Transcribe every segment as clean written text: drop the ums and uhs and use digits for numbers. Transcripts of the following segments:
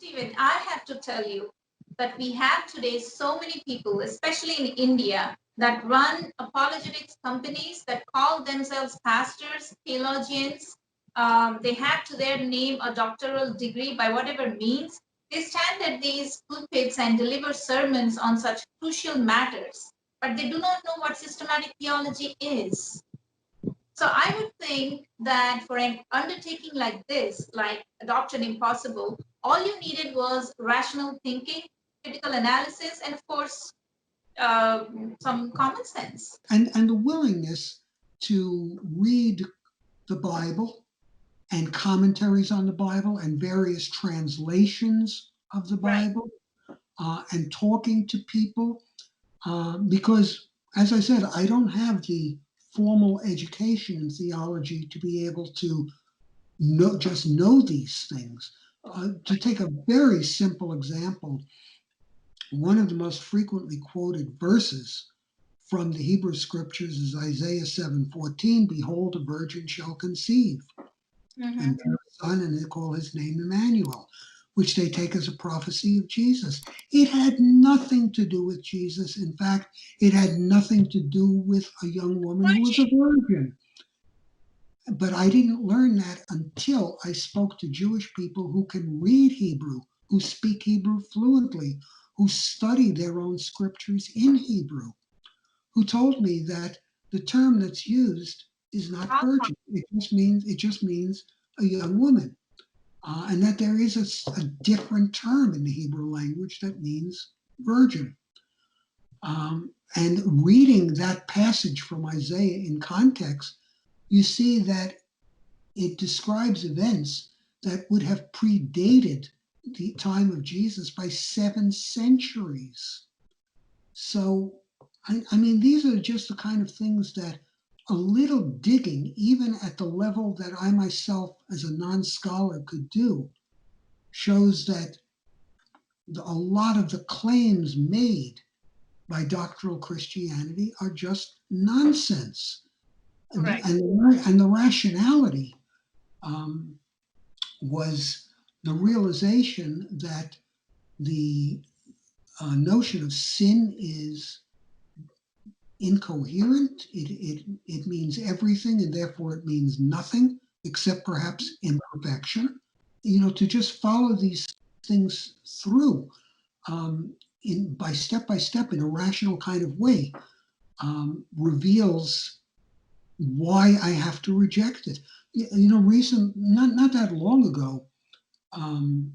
Stephen, I have to tell you that we have today so many people, especially in India, that run apologetics companies that call themselves pastors, theologians. They have to their name a doctoral degree by whatever means. They stand at these pulpits and deliver sermons on such crucial matters, but they do not know what systematic theology is. So I would think that for an undertaking like this, like Adopt an Impossible, all you needed was rational thinking, critical analysis, and of course, some common sense. And the willingness to read the Bible and commentaries on the Bible and various translations of the Right. Bible, and talking to people, because, as I said, I don't have the formal education in theology to be able to just know these things. To take a very simple example, one of the most frequently quoted verses from the Hebrew scriptures is Isaiah 7:14. Behold, a virgin shall conceive Mm-hmm. and bear a son, and they call his name Emmanuel, which they take as a prophecy of Jesus. It had nothing to do with Jesus. In fact, it had nothing to do with a young woman who was a virgin. But I didn't learn that until I spoke to Jewish people who can read Hebrew, who speak Hebrew fluently, who study their own scriptures in Hebrew, who told me that the term that's used is not virgin. It just means a young woman, and that there is a different term in the Hebrew language that means virgin. And reading that passage from Isaiah in context, you see that it describes events that would have predated the time of Jesus by 7 centuries. So, I mean, these are just the kind of things that a little digging, even at the level that I myself, as a non scholar, could do, shows that a lot of the claims made by doctrinal Christianity are just nonsense. Correct. And the rationality um, was the realization that the notion of sin is incoherent. It means everything, and therefore it means nothing except perhaps imperfection. To just follow these things through, in by step in a rational kind of way, reveals why I have to reject it. Not that long ago, um,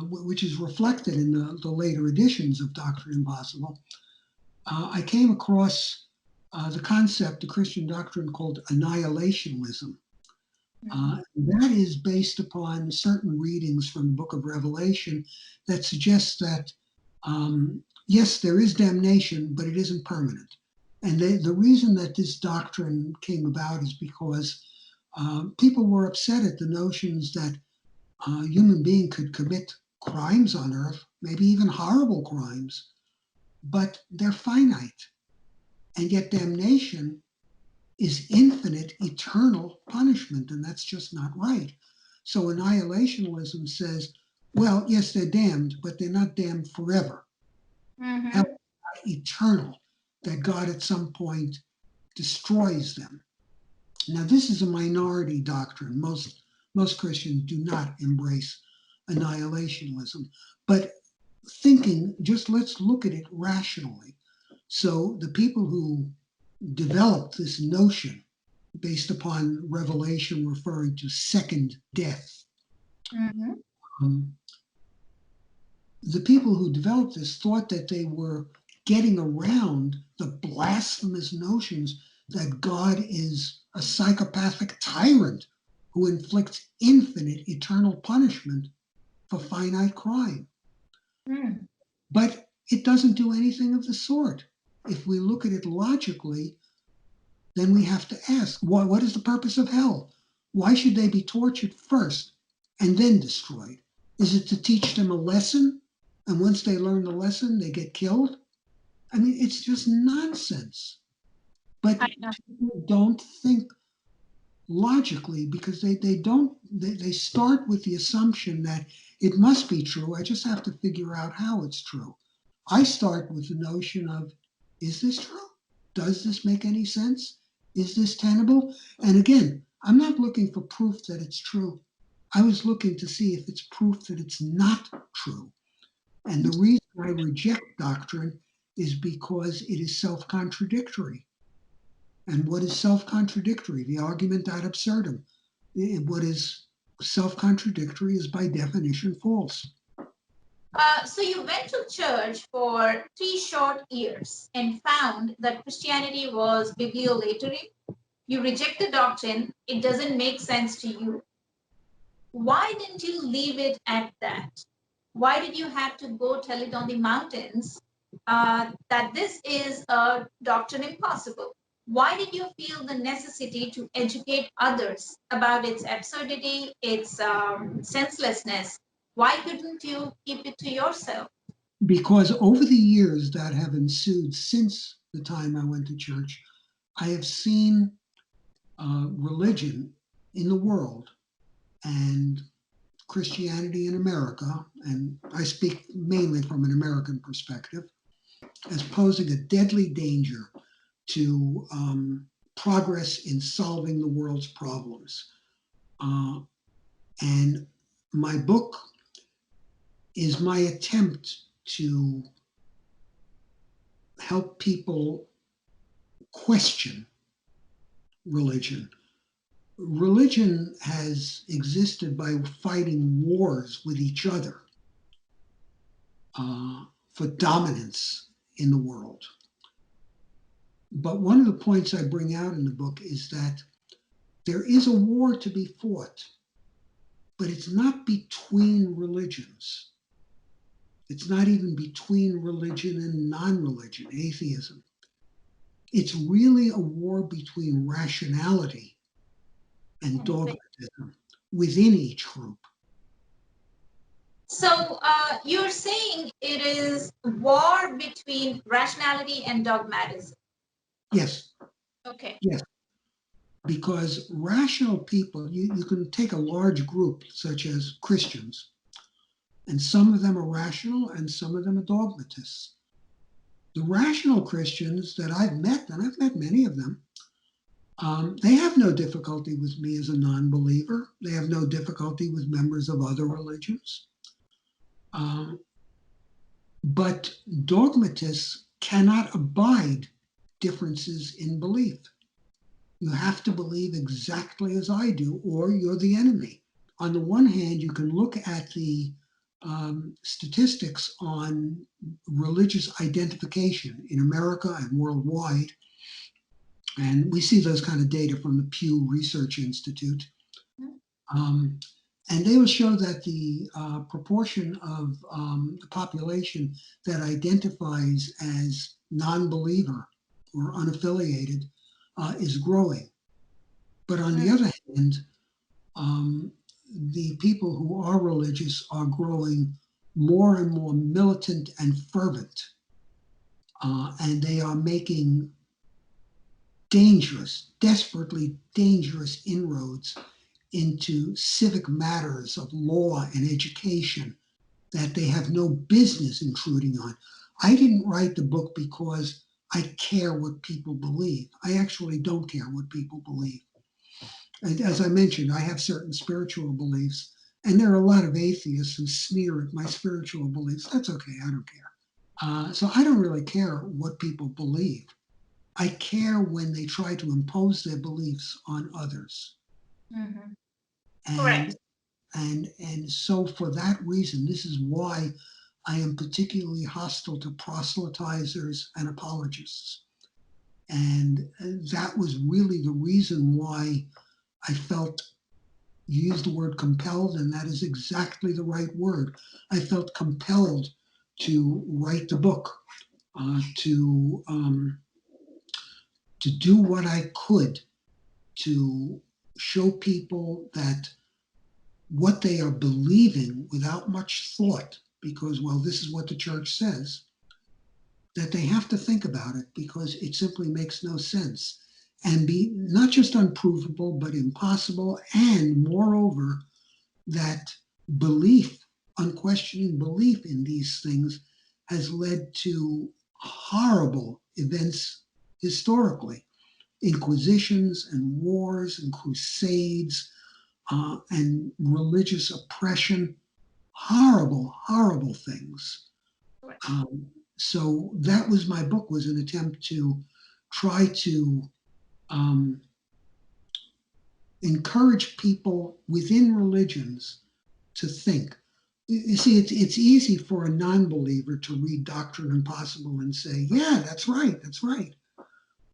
which is reflected in the later editions of Doctrine Impossible, I came across the Christian doctrine called annihilationism. That is based upon certain readings from the book of Revelation that suggests that, yes, there is damnation, but it isn't permanent. And the reason that this doctrine came about is because people were upset at the notions that a human being could commit crimes on earth, maybe even horrible crimes, but they're finite. And yet damnation is infinite, eternal punishment, and that's just not right. So annihilationism says, well, yes, they're damned, but they're not damned forever. Mm-hmm. Hell is not eternal, that God at some point destroys them. Now, this is a minority doctrine. Most Christians do not embrace annihilationism, but let's look at it rationally. So the people who developed this notion based upon Revelation referring to second death, Mm-hmm. um, the people who developed this thought that they were getting around the blasphemous notions that God is a psychopathic tyrant who inflicts infinite eternal punishment for finite crime. Mm. But it doesn't do anything of the sort. If we look at it logically, then we have to ask, what is the purpose of hell? Why should they be tortured first and then destroyed? Is it to teach them a lesson? And once they learn the lesson, they get killed? I mean, it's just nonsense. But I know. people don't think logically because they start with the assumption that it must be true. I just have to figure out how it's true. I start with the notion of, is this true? Does this make any sense? Is this tenable? And again, I'm not looking for proof that it's true. I was looking to see if it's proof that it's not true. And the reason I reject doctrine is because it is self contradictory. And what is self contradictory? The argument ad absurdum. What is self contradictory is by definition false. So you went to church for 3 short years and found that Christianity was bibliolatory. You reject the doctrine, it doesn't make sense to you. Why didn't you leave it at that? Why did you have to go tell it on the mountains that this is a doctrine impossible? Why did you feel the necessity to educate others about its absurdity, its senselessness? Why couldn't you keep it to yourself? Because over the years that have ensued since the time I went to church, I have seen religion in the world and Christianity in America, and I speak mainly from an American perspective, as posing a deadly danger to progress in solving the world's problems. Uh, and my book is my attempt to help people question religion. Religion has existed by fighting wars with each other for dominance in the world. But one of the points I bring out in the book is that there is a war to be fought, but it's not between religions. It's not even between religion and non religion, atheism. It's really a war between rationality and dogmatism within each group. So you're saying it is war between rationality and dogmatism. Yes, Okay. yes. Because rational people, you can take a large group such as Christians, and some of them are rational and some of them are dogmatists. The rational Christians that I've met, and I've met many of them, they have no difficulty with me as a non believer. They have no difficulty with members of other religions. But dogmatists cannot abide differences in belief. You have to believe exactly as I do, or you're the enemy. On the one hand, you can look at the statistics on religious identification in America and worldwide, and we see those kind of data from the Pew Research Institute. And they will show that the proportion of the population that identifies as non-believer or unaffiliated is growing. But on the other hand, the people who are religious are growing more and more militant and fervent. And they are making dangerous, desperately dangerous inroads into civic matters of law and education that they have no business intruding on. I didn't write the book because I care what people believe. I actually don't care what people believe. And as I mentioned, I have certain spiritual beliefs, and there are a lot of atheists who sneer at my spiritual beliefs. That's okay, I don't care. So I don't really care what people believe. I care when they try to impose their beliefs on others. Mm-hmm. And Correct. and so for that reason, this is why I am particularly hostile to proselytizers and apologists. And that was really the reason why I felt, you used the word compelled, and that is exactly the right word. I felt compelled to write the book, to do what I could to show people that what they are believing without much thought, because, well, this is what the church says, that they have to think about it because it simply makes no sense. and be not just unprovable, but impossible. And moreover, that belief, unquestioning belief in these things, has led to horrible events historically, inquisitions and wars and crusades and religious oppression, horrible, horrible things. Um, so that was my book, was an attempt to try to um, encourage people within religions to think. You see, it's easy for a non-believer to read Doctrine and Possible and say, yeah, that's right, that's right.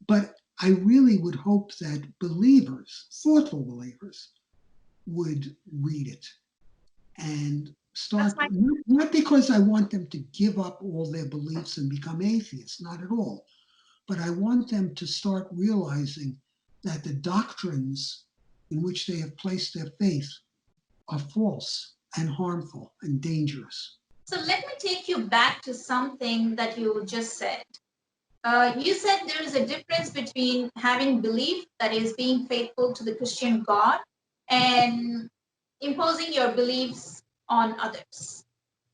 But I really would hope that believers, thoughtful believers, would read it and That's start, my not because I want them to give up all their beliefs and become atheists, not at all, but I want them to start realizing that the doctrines in which they have placed their faith are false and harmful and dangerous. So let me take you back to something that you just said. You said there is a difference between having belief, that is being faithful to the Christian God, and imposing your beliefs on others.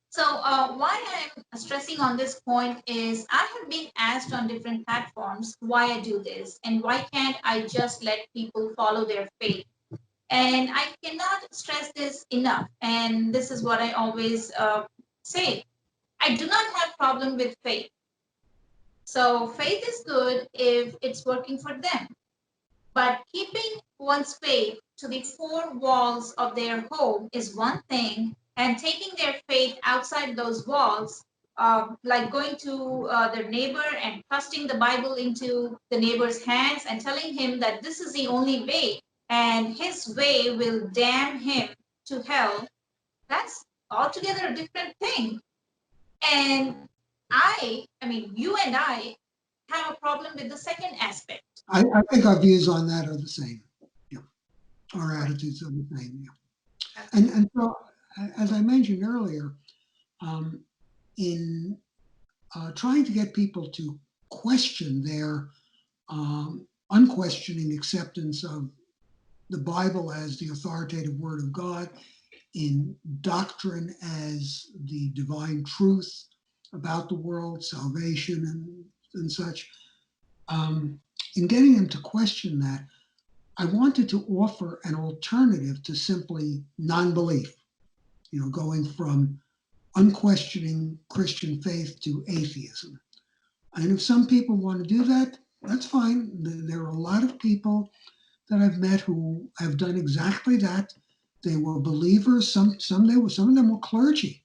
So, why I'm stressing on this point is I have been asked on different platforms why I do this and why can't I just let people follow their faith. And I cannot stress this enough. And this is what I always say. I do not have problem with faith. So faith is good if it's working for them. But keeping one's faith to the four walls of their home is one thing, and taking their faith outside those walls, like going to their neighbor and trusting the Bible into the neighbor's hands and telling him that this is the only way and his way will damn him to hell, that's altogether a different thing. And I mean, you and I have a problem with the second aspect. I think our views on that are the same. Yeah. Our Right. attitudes are the same. Yeah. Absolutely. And so, as I mentioned earlier, um, in trying to get people to question their unquestioning acceptance of the Bible as the authoritative Word of God, in doctrine as the divine truth about the world, salvation, and such, um, in getting them to question that, I wanted to offer an alternative to simply non belief, going from unquestioning Christian faith to atheism. And if some people want to do that, that's fine. There are a lot of people that I've met who have done exactly that. They were believers. Some of them were clergy.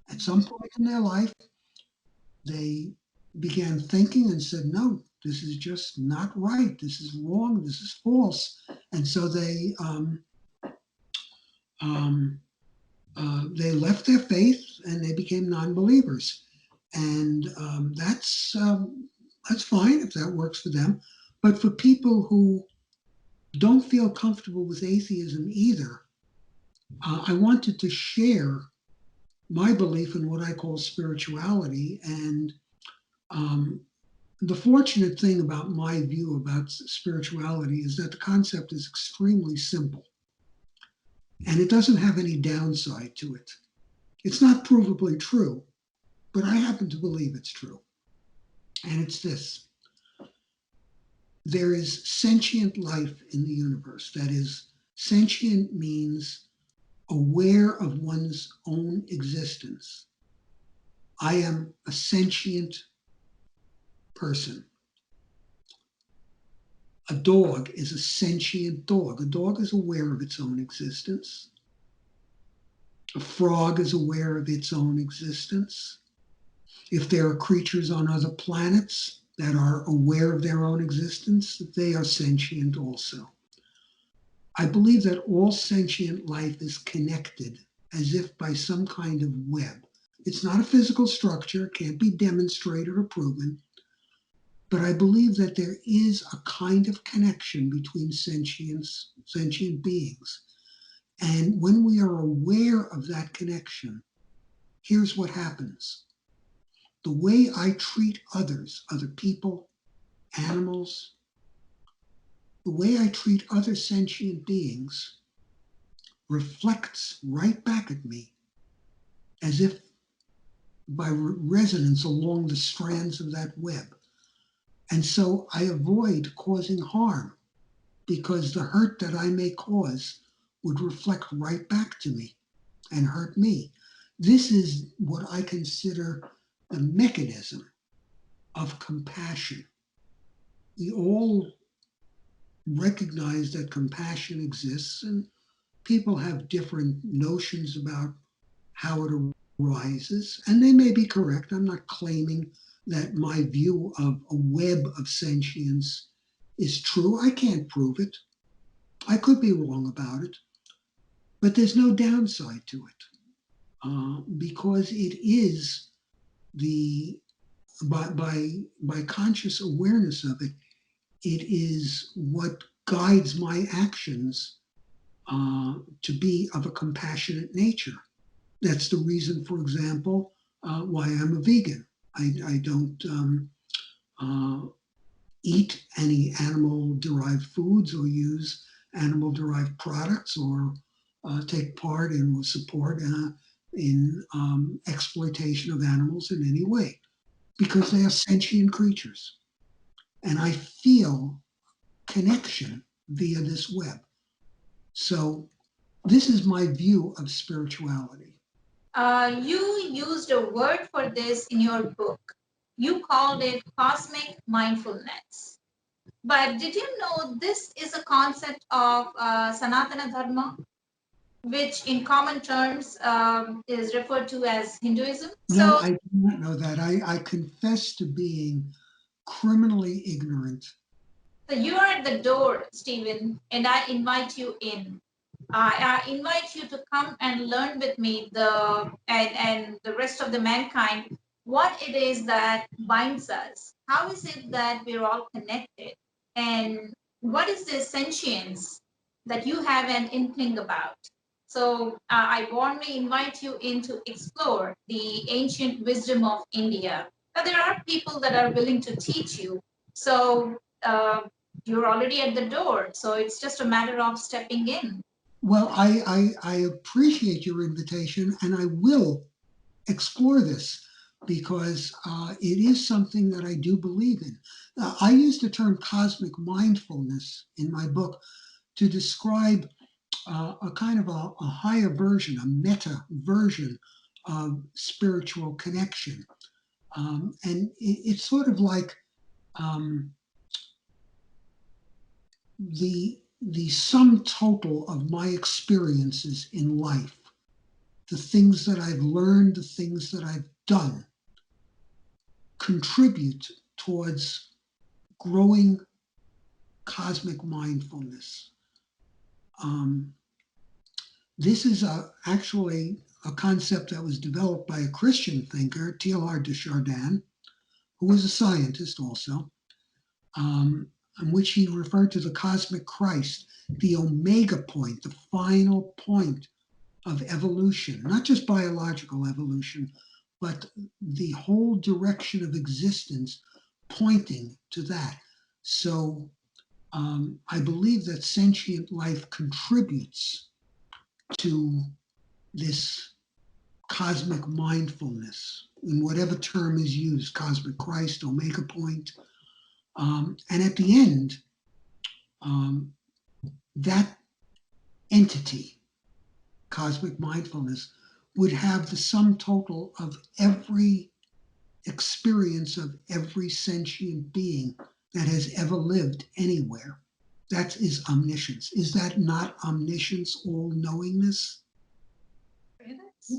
At some point in their life, they began thinking and said, "No, this is just not right. This is wrong. This is false." And so um, they left their faith and they became non-believers. And that's fine if that works for them. But for people who don't feel comfortable with atheism either, I wanted to share my belief in what I call spirituality. And um, the fortunate thing about my view about spirituality is that the concept is extremely simple and it doesn't have any downside to it. It's not provably true, but I happen to believe it's true. And it's this: there is sentient life in the universe. That is, sentient means aware of one's own existence. I am a sentient person. A dog is a sentient dog. A dog is aware of its own existence. A frog is aware of its own existence. If there are creatures on other planets that are aware of their own existence, they are sentient also. I believe that all sentient life is connected as if by some kind of web. It's not a physical structure, it can't be demonstrated or proven, but I believe that there is a kind of connection between sentient beings. And when we are aware of that connection, here's what happens. The way I treat others, other people, animals, the way I treat other sentient beings reflects right back at me as if by resonance along the strands of that web. And so I avoid causing harm because the hurt that I may cause would reflect right back to me and hurt me. This is what I consider the mechanism of compassion. We all recognize that compassion exists, and people have different notions about how it arises, and they may be correct. I'm not claiming that my view of a web of sentience is true. I can't prove it. I could be wrong about it, but there's no downside to it because it is the by conscious awareness of it, it is what guides my actions to be of a compassionate nature. That's the reason, for example, why I'm a vegan. I don't uh, eat any animal derived foods or use animal derived products or take part in or support in exploitation of animals in any way because they are sentient creatures. And I feel connection via this web. So, this is my view of spirituality. You used a word for this in your book. You called it cosmic mindfulness. But did you know this is a concept of Sanatana Dharma, which in common terms is referred to as Hinduism? No, So, I do not know that. I confess to being criminally ignorant. so you are at the door, Stephen, and I invite you in. I invite you to come and learn with me and the rest of the mankind what it is that binds us. How is it that we're all connected? And what is the sentience that you have an inkling about? So I warmly invite you in to explore the ancient wisdom of India. Now, there are people that are willing to teach you. So you're already at the door. So it's just a matter of stepping in. Well, I appreciate your invitation and I will explore this because it is something that I do believe in. I use the term cosmic mindfulness in my book to describe a kind of a higher version, a meta version of spiritual connection. And it's sort of like um, the sum total of my experiences in life, the things that I've learned, the things that I've done, contribute towards growing cosmic mindfulness. Um, this is actually a concept that was developed by a Christian thinker, Teilhard de Chardin, who was a scientist also, in which he referred to the cosmic Christ, the omega point, the final point of evolution, not just biological evolution, but the whole direction of existence pointing to that. So I believe that sentient life contributes to this cosmic mindfulness in whatever term is used, cosmic Christ, omega point. And at the end, um, that entity, cosmic mindfulness, would have the sum total of every experience of every sentient being that has ever lived anywhere. That is omniscience. Is that not omniscience, all knowingness?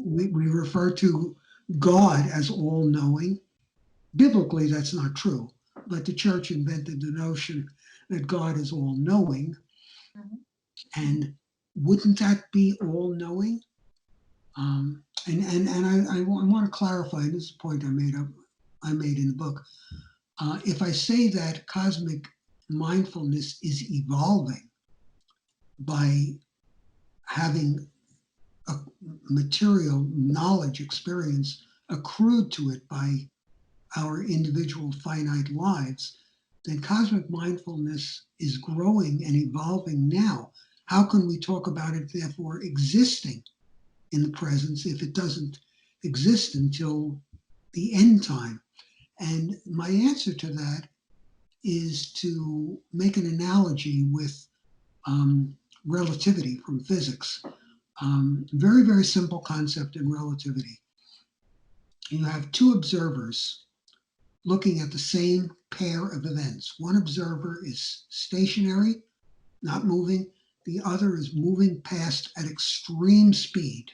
We refer to God as all knowing. Biblically, that's not true, but the church invented the notion that God is all knowing. And wouldn't that be all knowing? And I want to clarify, and this is a point I made in the book. If I say that cosmic mindfulness is evolving by having a material knowledge experience accrued to it by our individual finite lives, then cosmic mindfulness is growing and evolving now. How can we talk about it, therefore, existing in the presence if it doesn't exist until the end time? And my answer to that is to make an analogy with relativity from physics. Very, very simple concept in relativity. You have two observers looking at the same pair of events. One observer is stationary, not moving. The other is moving past at extreme speed.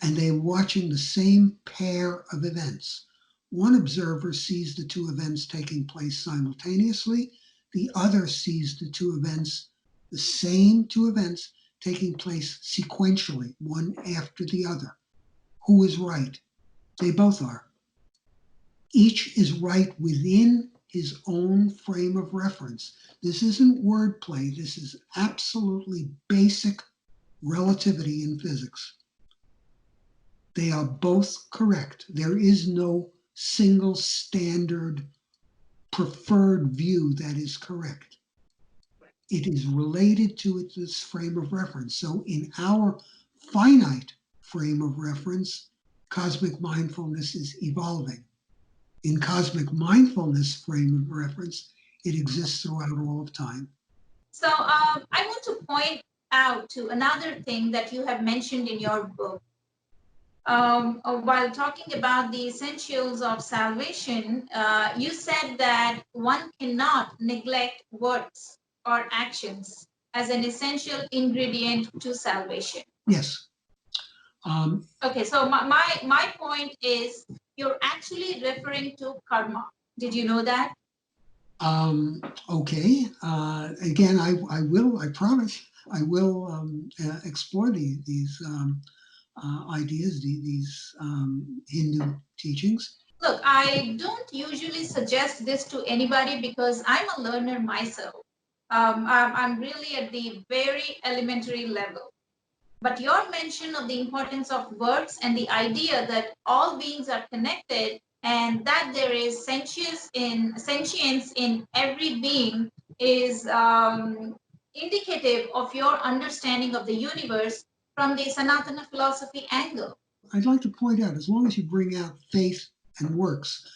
And they're watching the same pair of events. One observer sees the two events taking place simultaneously. The other sees the same two events taking place sequentially, one after the other. Who is right? They both are. Each is right within his own frame of reference. This isn't wordplay. This is absolutely basic relativity in physics. They are both correct. There is no single standard preferred view that is correct. It is related to this frame of reference. So in our finite frame of reference, cosmic mindfulness is evolving. In cosmic mindfulness frame of reference, it exists throughout all of time. So I want to point out to another thing that you have mentioned in your book. While talking about the essentials of salvation, you said that one cannot neglect words or actions as an essential ingredient to salvation. Yes. Okay, so my point is you're actually referring to karma. Did you know that? Okay. Again, I promise, I will explore these ideas, these Hindu teachings. Look, I don't usually suggest this to anybody because I'm a learner myself. I'm really at the very elementary level. But your mention of the importance of words and the idea that all beings are connected and that there is sentience in every being is indicative of your understanding of the universe from the Sanatana philosophy angle. I'd like to point out, as long as you bring out faith and works,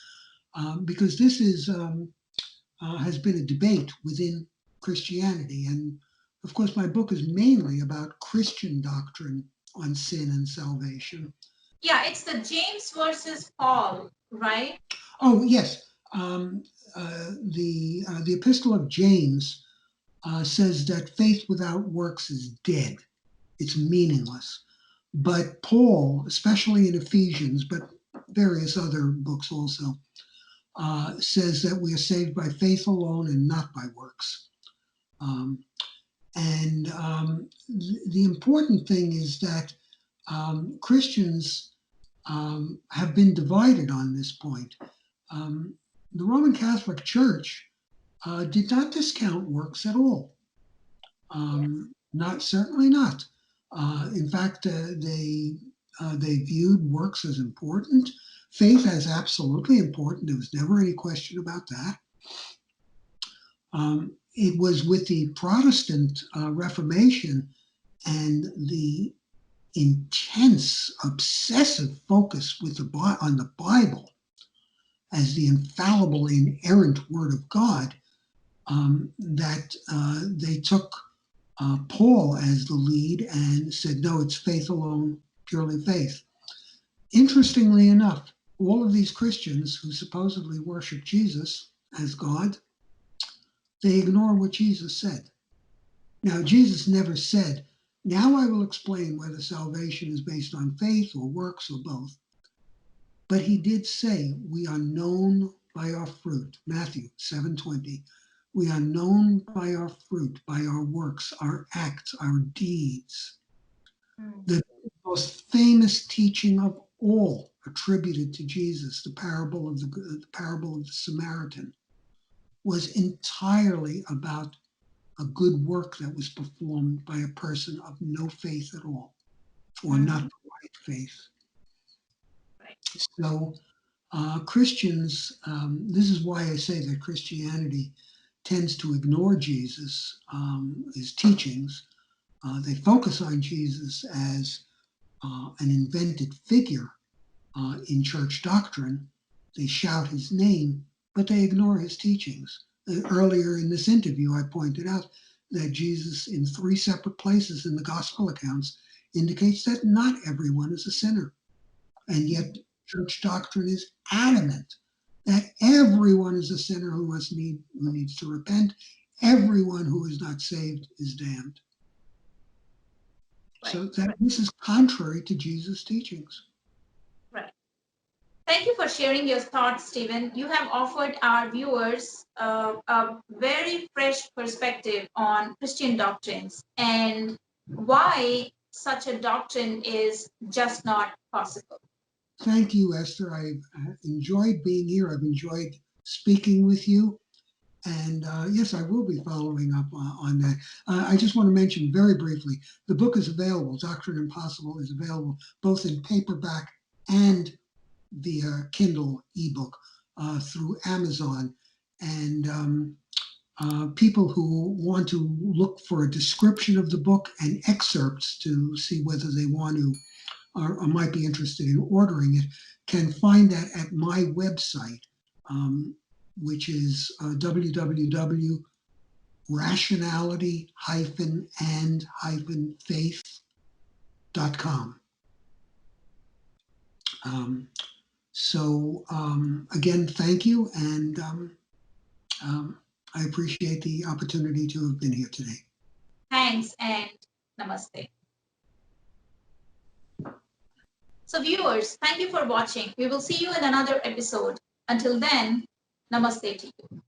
because this has been a debate within Christianity, and of course, my book is mainly about Christian doctrine on sin and salvation. Yeah, it's the James versus Paul, right? Oh yes, the Epistle of James says that faith without works is dead; it's meaningless. But Paul, especially in Ephesians, but various other books also, says that we are saved by faith alone and not by works. Um, and the important thing is that Christians have been divided on this point. Um, the Roman Catholic Church did not discount works at all. Not certainly not. In fact, they viewed works as important. Faith as absolutely important. There was never any question about that. It was with the Protestant Reformation and the intense, obsessive focus on the Bible as the infallible, inerrant Word of God that they took Paul as the lead and said, no, it's faith alone, purely faith. Interestingly enough, all of these Christians who supposedly worship Jesus as God, they ignore what Jesus said. Now, Jesus never said, now I will explain whether salvation is based on faith or works or both. But he did say, we are known by our fruit. Matthew 7:20. We are known by our fruit, by our works, our acts, our deeds. The most famous teaching of all attributed to Jesus, the parable of the Samaritan, was entirely about a good work that was performed by a person of no faith at all, or not the right faith. So Christians, this is why I say that Christianity tends to ignore Jesus, his teachings. They focus on Jesus as an invented figure in church doctrine. They shout his name, but they ignore his teachings. Earlier in this interview, I pointed out that Jesus, in 3 separate places in the gospel accounts, indicates that not everyone is a sinner. And yet, church doctrine is adamant that everyone is a sinner who needs to repent. Everyone who is not saved is damned. Right. So that this is contrary to Jesus' teachings. Right. Thank you for sharing your thoughts, Stephen. You have offered our viewers a very fresh perspective on Christian doctrines and why such a doctrine is just not possible. Thank you, Esther. I've enjoyed being here. I've enjoyed speaking with you. And yes, I will be following up on that. I just want to mention very briefly the book is available. Doctrine Impossible is available both in paperback and via Kindle ebook through Amazon. And people who want to look for a description of the book and excerpts to see whether they want to or might be interested in ordering it can find that at my website, which is www.rationality-and-faith.com. Again, thank you, and I appreciate the opportunity to have been here today. Thanks and namaste. So viewers, thank you for watching. We will see you in another episode. Until then, namaste to you.